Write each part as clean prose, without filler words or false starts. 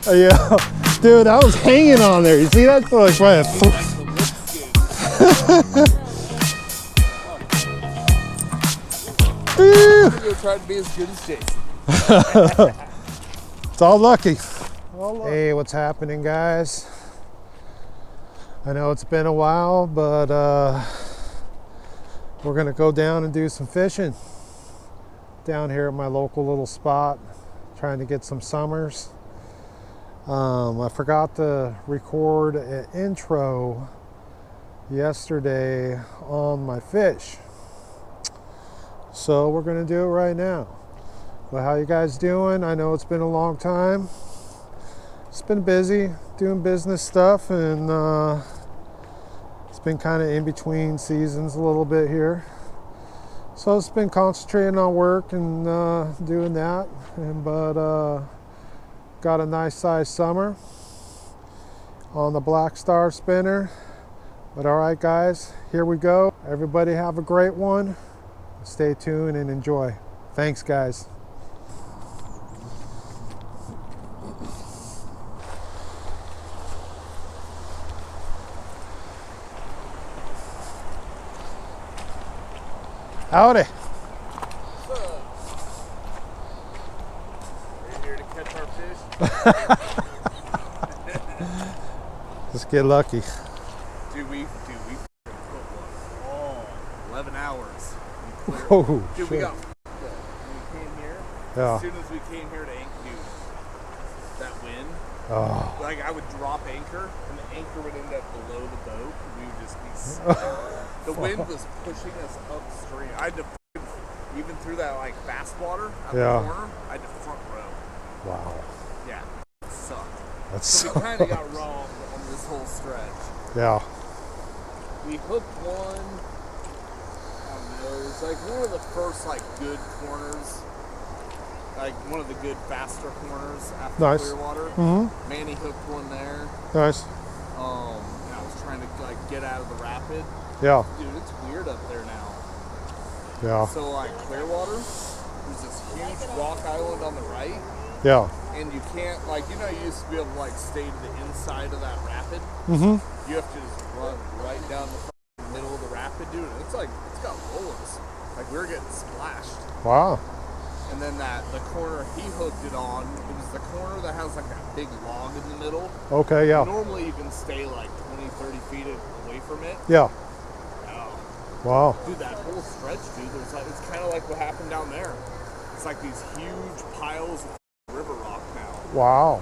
Yeah, dude, I was hanging on there. You see that? Like, right. I'm gonna try to be as good as Jason. It's all lucky. Hey, what's happening, guys? I know it's been a while, but we're gonna go down and do some fishing down here at my local little spot, trying to get some summers. I forgot to record an intro yesterday on my fish, so we're gonna do it right now. Well, how you guys doing? I know it's been a long time. It's been busy doing business stuff, and it's been kind of in between seasons a little bit here. So it's been concentrating on work and doing that, but got a nice size summer on the Blackstar spinner. But all right, guys, here we go. Everybody have a great one. Stay tuned and enjoy. Thanks, guys. Howdy. What's up? Are you here to catch our fish? Just get lucky. Dude, we put one. 11 hours. Oh, dude, shit. we got when we came here. Yeah. As soon as we came here to anchor, dude, that wind. Oh. Like, I would drop anchor, and the anchor would end up below the boat, and we would just be stuck. The wind was pushing us upstream. I had to, even through that like fast water out the corner, I had to front row. Wow. Yeah, it sucked. That's So we kind of got wrong on this whole stretch. Yeah. We hooked one, I don't know, it's like one of the first like good corners, like one of the good faster corners after Clearwater. Mm-hmm. Manny hooked one there. Nice. And I was trying to like get out of the rapid. Yeah. Dude, it's weird up there now. Yeah. So like Clearwater, there's this huge rock island on the right. Yeah. And you can't, like, you know, you used to be able to like stay to the inside of that rapid. Mm-hmm. You have to just run right down the middle of the rapid, dude. And it's like, it's got rollers. Like, we were getting splashed. Wow. And then the corner he hooked it on, it was the corner that has like that big log in the middle. Okay, yeah. Normally you can stay like 20, 30 feet away from it. Yeah. Wow. Dude, that whole stretch, dude, there's like, it's kind of like what happened down there. It's like these huge piles of river rock now. Wow.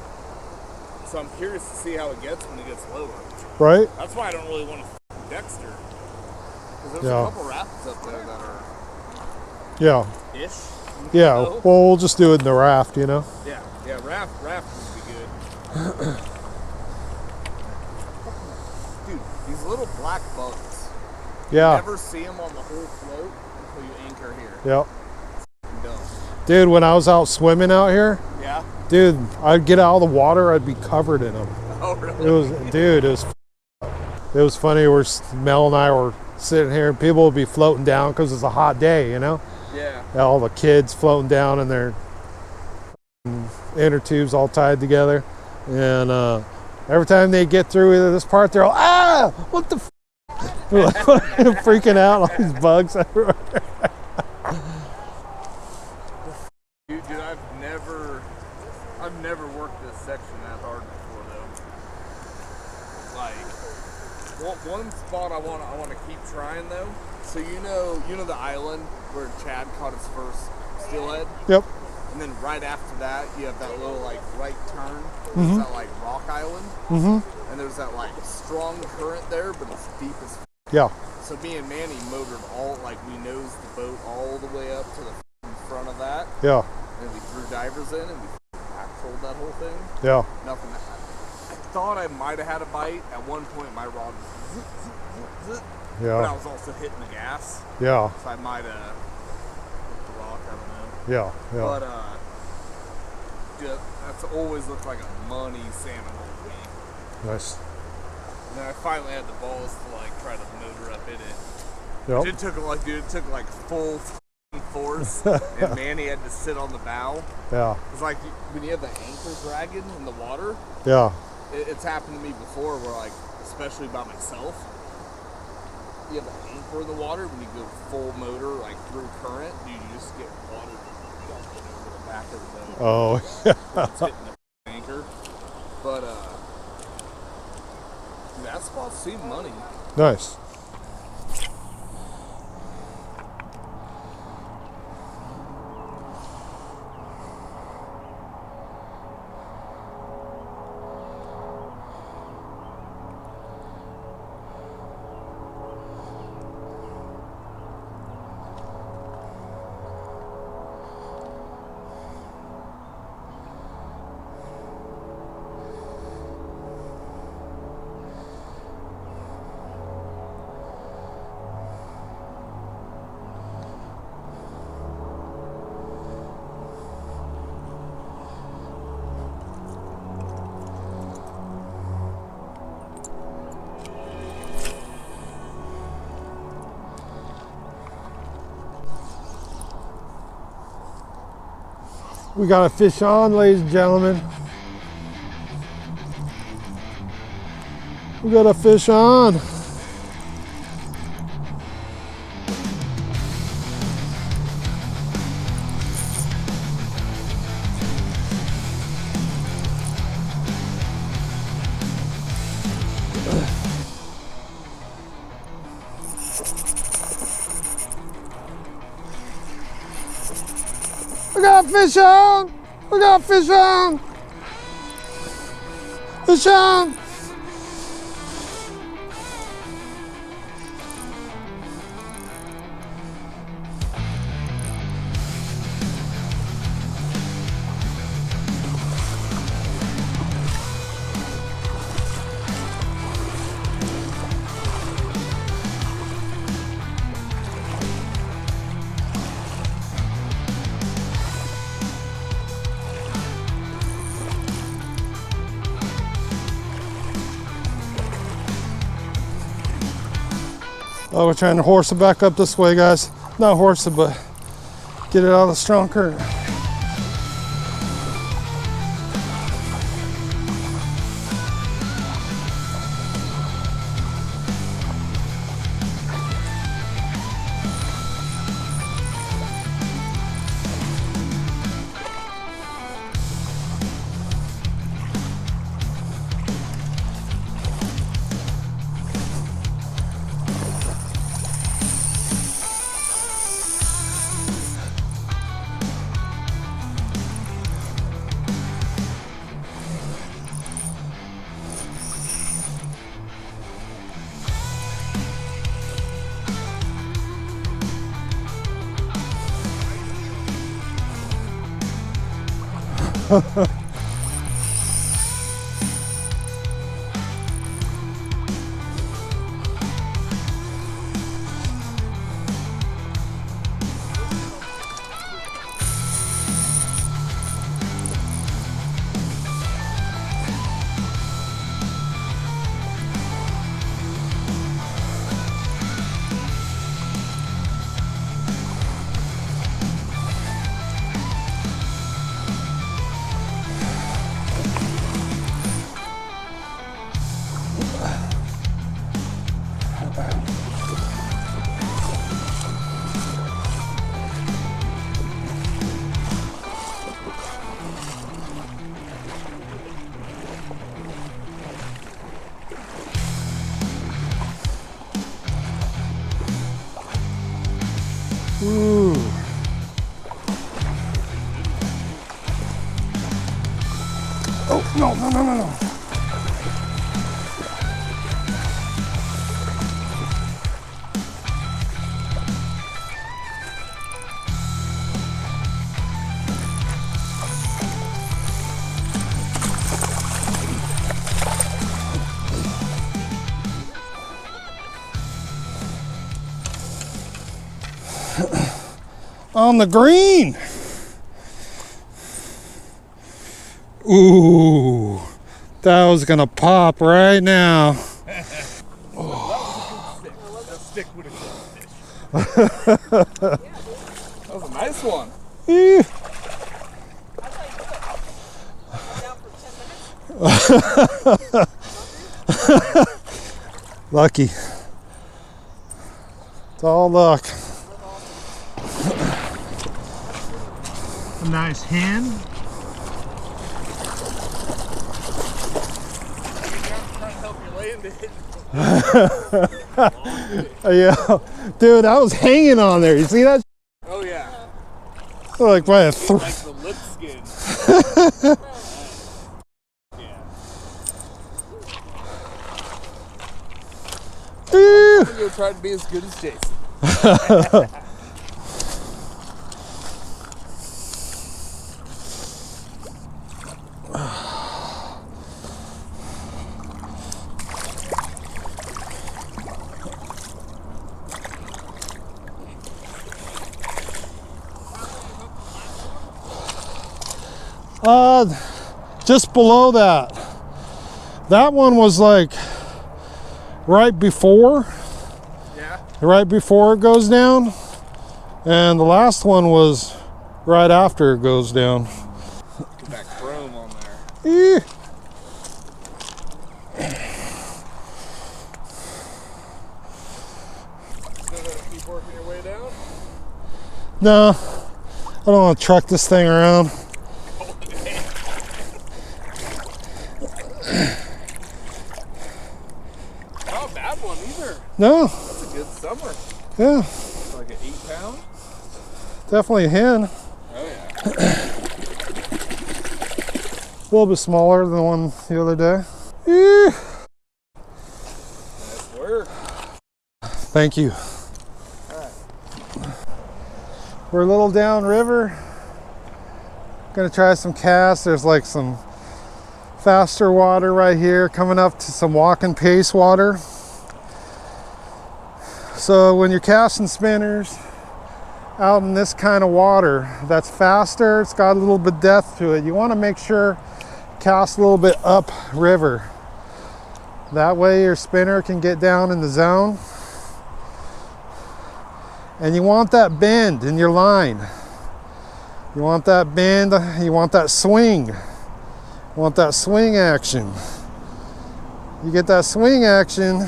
So I'm curious to see how it gets when it gets lower. Right? That's why I don't really want to Dexter. Because there's a couple rapids up there that are ish. Yeah. Know? Well, we'll just do it in the raft, you know? Yeah, raft would be good. Dude, these little black bugs. Yeah. You never see them on the whole float until you anchor here. Yep. Dumb. Dude, when I was out swimming out here, Yeah? dude, I'd get out of the water, I'd be covered in them. Oh, really? It was funny. Mel and I were sitting here, and people would be floating down because it's a hot day, you know? Yeah. All the kids floating down in their inner tubes all tied together. And every time they get through either this part, they're all, what the f? Freaking out, all these bugs everywhere. Dude, I've never worked this section that hard before though. Like, one spot I want to keep trying though. So you know the island where Chad caught his first steelhead? Yep. And then right after that, you have that little like right turn. Mm-hmm. That like rock island. Mm-hmm. And there's that like strong current there, but it's deep as f. Yeah. So me and Manny motored we nosed the boat all the way up to the front of that. Yeah. And we threw divers in and we patroled that whole thing. Yeah. Nothing. I thought I might have had a bite. At one point, my rod was zip, zip, zip, zip. Yeah. But I was also hitting the gas. Yeah. So I might have hit the rock. I don't know. Yeah. Yeah. But dude, that's always looked like a money salmon hole to me. Nice. And then I finally had the balls to like try to motor up in it. Yep. It took like full force, and Manny had to sit on the bow. Yeah. It's like when you have the anchor dragging in the water. Yeah. It's happened to me before where, like, especially by myself, you have the anchor in the water when you go full motor, like through current, you just get water dumping over the back of the boat. Oh, yeah. It's hitting the anchor. But, that spot seemed money. Nice. We got a fish on, ladies and gentlemen. We got a fish on. We got a fish on! We got a fish on! Fish on! Oh, we're trying to horse it back up this way, guys. Not horse it, but get it out of the strong current. Ooh. Oh, no, no, no, no, no. On the green. Ooh, that was gonna pop right now. That stick would have killed the fish. That was a Nice one. Ew. Lucky. It's all luck. A nice hen. Trying to help you land it. Yeah, dude, I was hanging on there. You see that? Oh yeah. Like by a Like the lip skin. Yeah. I'm gonna go try to be as good as Jason. Just below that. That one was like right before. Yeah. Right before it goes down. And the last one was right after it goes down. Get that chrome on there. Eeh. Still gonna keep working your way down? No, I don't want to truck this thing around. Not a bad one either. No. That's a good summer. Yeah. It's like an 8 pound. Definitely a hen. Oh yeah. A little bit smaller than the one the other day. Eeh. Nice work. Thank you. All right. We're a little downriver. Gonna try some casts. There's like some faster water right here coming up to some walking pace water. So when you're casting spinners out in this kind of water that's faster, it's got a little bit of depth to it, you want to make sure cast a little bit up river. That way your spinner can get down in the zone. And you want that bend in your line. You want that bend, you want that swing. You want that swing action. You get that swing action,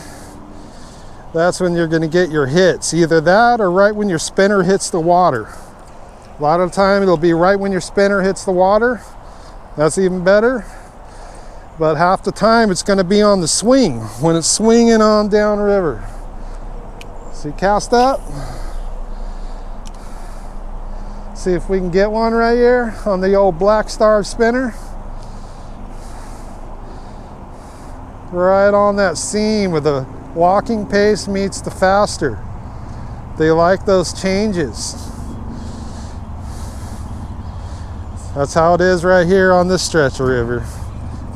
that's when you're going to get your hits. Either that or right when your spinner hits the water. A lot of the time it'll be right when your spinner hits the water. That's even better. But half the time it's going to be on the swing, when it's swinging on downriver. So you cast up. See if we can get one right here on the old Blackstar spinner. Right on that seam where the walking pace meets the faster. They like those changes. That's how it is right here on this stretch of river.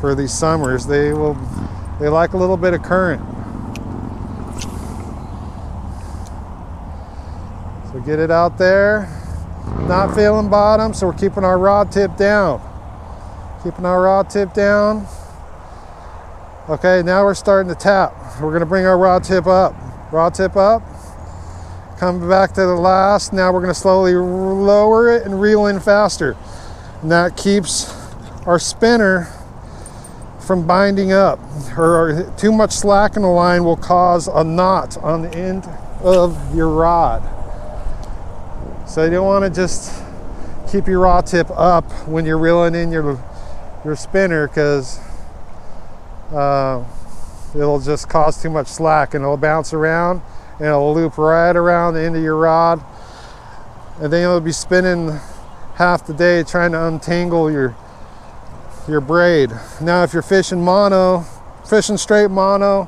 For these summers, they like a little bit of current. So get it out there. Not feeling bottom, so we're keeping our rod tip down. Keeping our rod tip down. Okay, now we're starting to tap. We're gonna bring our rod tip up. Rod tip up. Come back to the last. Now we're gonna slowly lower it and reel in faster. And that keeps our spinner from binding up. Or too much slack in the line will cause a knot on the end of your rod. So you don't want to just keep your rod tip up when you're reeling in your spinner, because it'll just cause too much slack and it'll bounce around and it'll loop right around the end of your rod, and then you'll be spinning half the day trying to untangle your braid. Now if you're fishing straight mono,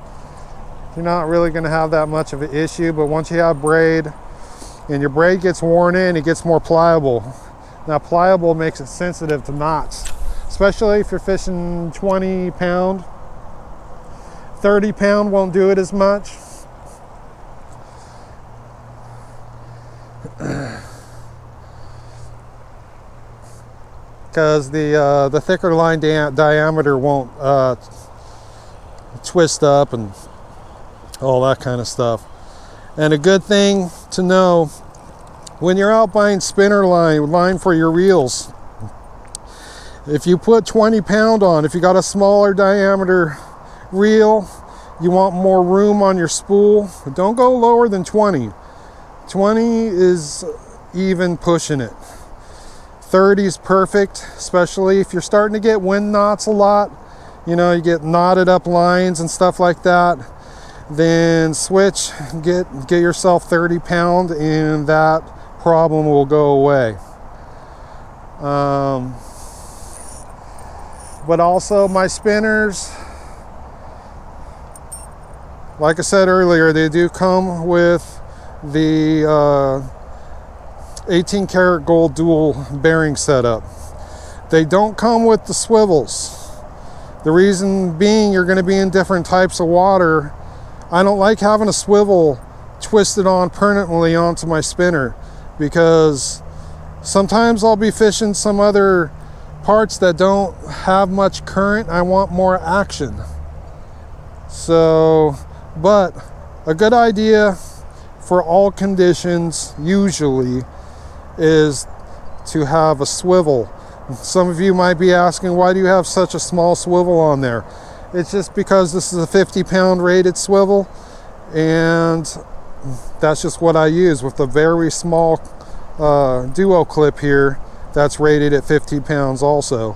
you're not really going to have that much of an issue, but once you have braid and your braid gets worn in, it gets more pliable. Now pliable makes it sensitive to knots, especially if you're fishing 20 pound. 30 pound won't do it as much. Because the thicker line diameter won't twist up and all that kind of stuff. And a good thing to know When you're out buying spinner line for your reels, if you put 20 pound on, if you got a smaller diameter reel, you want more room on your spool, don't go lower than 20. 20 is even pushing it. 30 is perfect, especially if you're starting to get wind knots a lot. You know, you get knotted up lines and stuff like that. Then switch, get yourself 30 pound, and that problem will go away. But also my spinners, like I said earlier, they do come with the 18 karat gold dual bearing setup. They don't come with the swivels. The reason being, you're going to be in different types of water. I don't like having a swivel twisted on permanently onto my spinner, because sometimes I'll be fishing some other parts that don't have much current. I want more action. So, but a good idea for all conditions usually is to have a swivel. Some of you might be asking, why do you have such a small swivel on there? It's just because this is a 50 pound rated swivel, and that's just what I use with a very small duo clip here that's rated at 50 pounds also.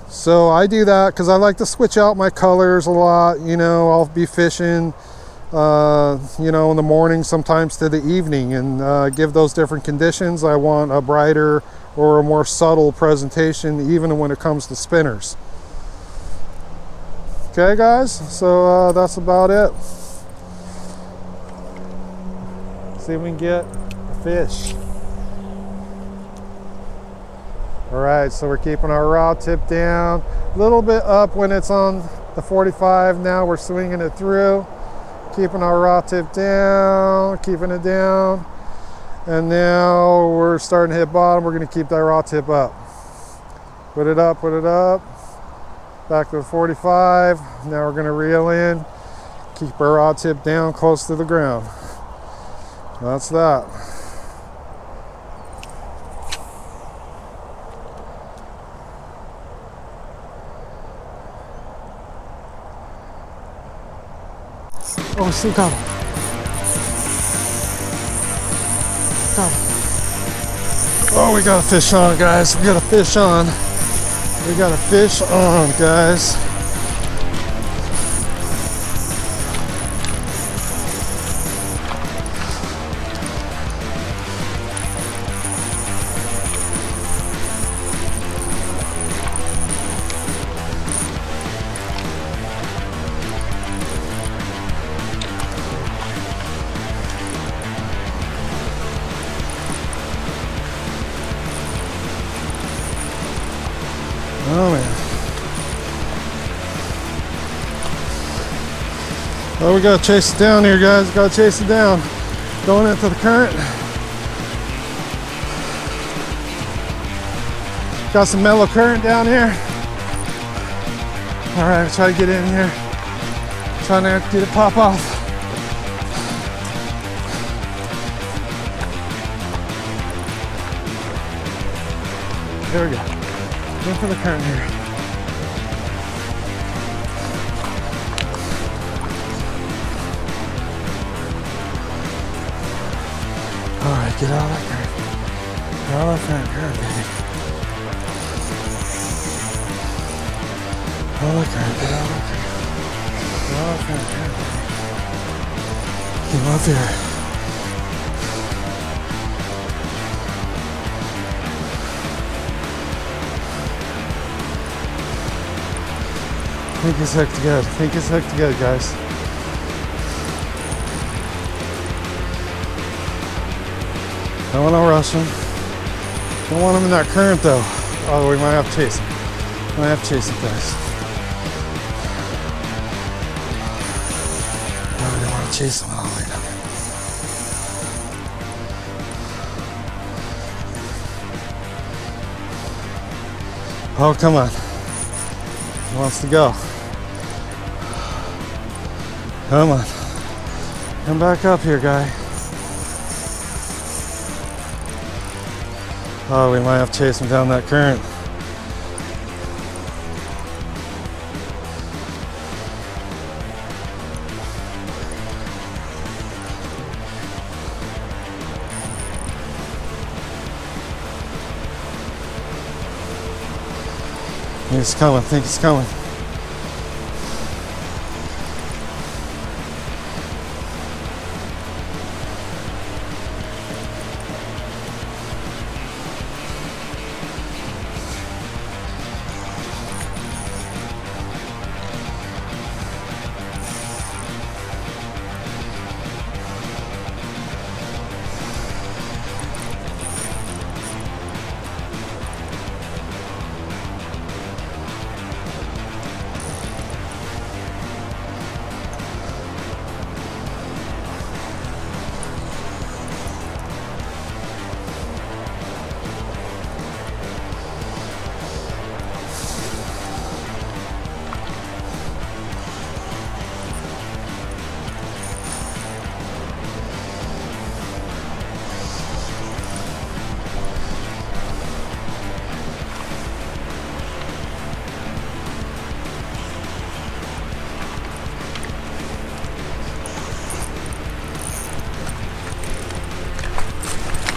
So I do that because I like to switch out my colors a lot. You know, I'll be fishing you know, in the morning, sometimes to the evening, and give those different conditions. I want a brighter or a more subtle presentation, even when it comes to spinners. Okay guys, so that's about it. See if we can get a fish. All right, so we're keeping our rod tip down, a little bit up when it's on the 45. Now we're swinging it through, keeping our rod tip down, keeping it down. And now we're starting to hit bottom. We're gonna keep that rod tip up. Put it up, back to the 45. Now we're gonna reel in, keep our rod tip down close to the ground. That's that. Oh, we still got him. Got him. Oh, we got a fish on, guys. We got a fish on. We got a fish on, guys. Oh man. Oh, we gotta chase it down here, guys. Gotta chase it down. Going into the current. Got some mellow current down here. All right, try to get in here. Trying to get it pop off. There we go. Going for the current here. All right, get out of that current. Get out of that current, baby. Out of that current, get out of that current. Get out of that current. Get him up here. Think it's hooked good. Think it's hooked good, guys. Don't want to rush him. Don't want him in that current though. Oh, we might have to chase him. Might have to chase him, guys. No, we don't want to chase him all the way down. Oh, come on. He wants to go. Come on. Come back up here, guy. Oh, we might have to chase him down that current. He's coming, I think he's coming.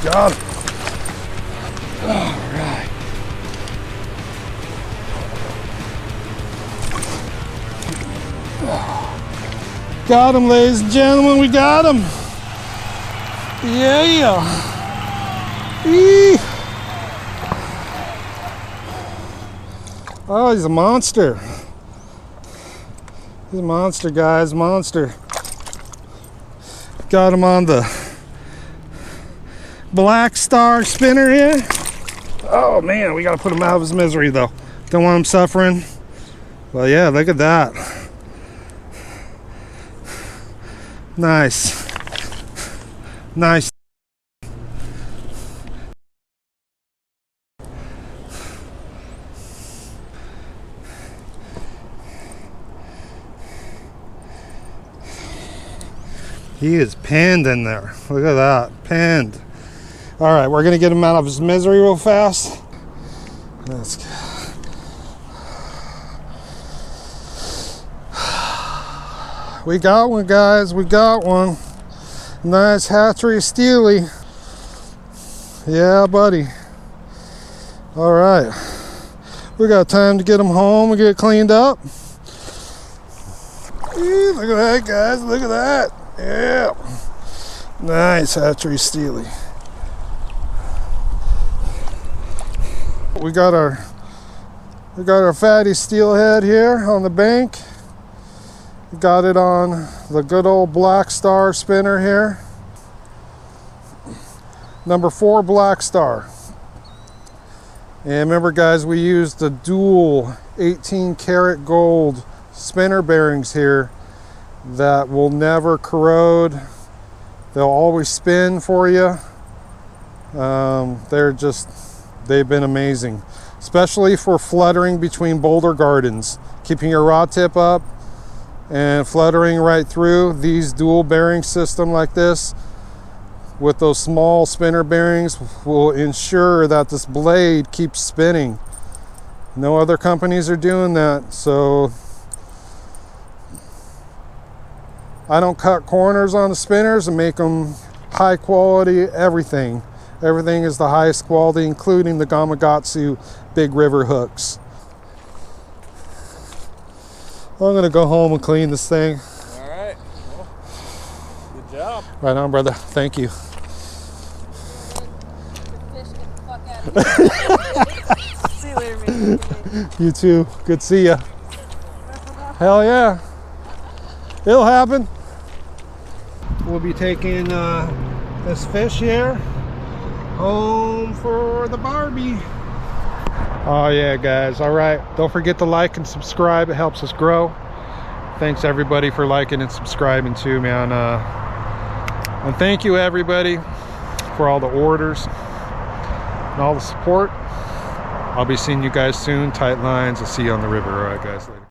Got him. All right. Got him, ladies and gentlemen. We got him. Yeah. Eee. Oh, he's a monster. He's a monster, guys. Monster. Got him on the Blackstar spinner here. Oh man, we gotta put him out of his misery though. Don't want him suffering. Well, yeah, look at that. Nice. Nice. He is pinned in there. Look at that, pinned. All right, we're gonna get him out of his misery real fast. Let's go. We got one, guys, we got one. Nice hatchery steely. Yeah, buddy. All right, we got time to get him home and get cleaned up. Eee, look at that, guys, look at that. Yeah, nice hatchery steely. We got our fatty steelhead here on the bank. We got it on the good old Blackstar spinner here. Number 4 Blackstar. And remember, guys, we used the dual 18 karat gold spinner bearings here that will never corrode. They'll always spin for you. They've been amazing, especially for fluttering between boulder gardens, keeping your rod tip up and fluttering right through. These dual bearing system like this with those small spinner bearings will ensure that this blade keeps spinning. No other companies are doing that, so I don't cut corners on the spinners and make them high quality everything. Everything is the highest quality, including the Gamakatsu big river hooks. I'm gonna go home and clean this thing. All right. Well, good job. Right on, brother. Thank you. See you later, man. You too. Good to see ya. Hell yeah. It'll happen. We'll be taking this fish here home for the Barbie. Oh yeah, guys. All right, don't forget to like and subscribe. It helps us grow. Thanks everybody for liking and subscribing too, man. And thank you everybody for all the orders and all the support. I'll be seeing you guys soon. Tight lines. I'll see you on the river. All right, guys, later.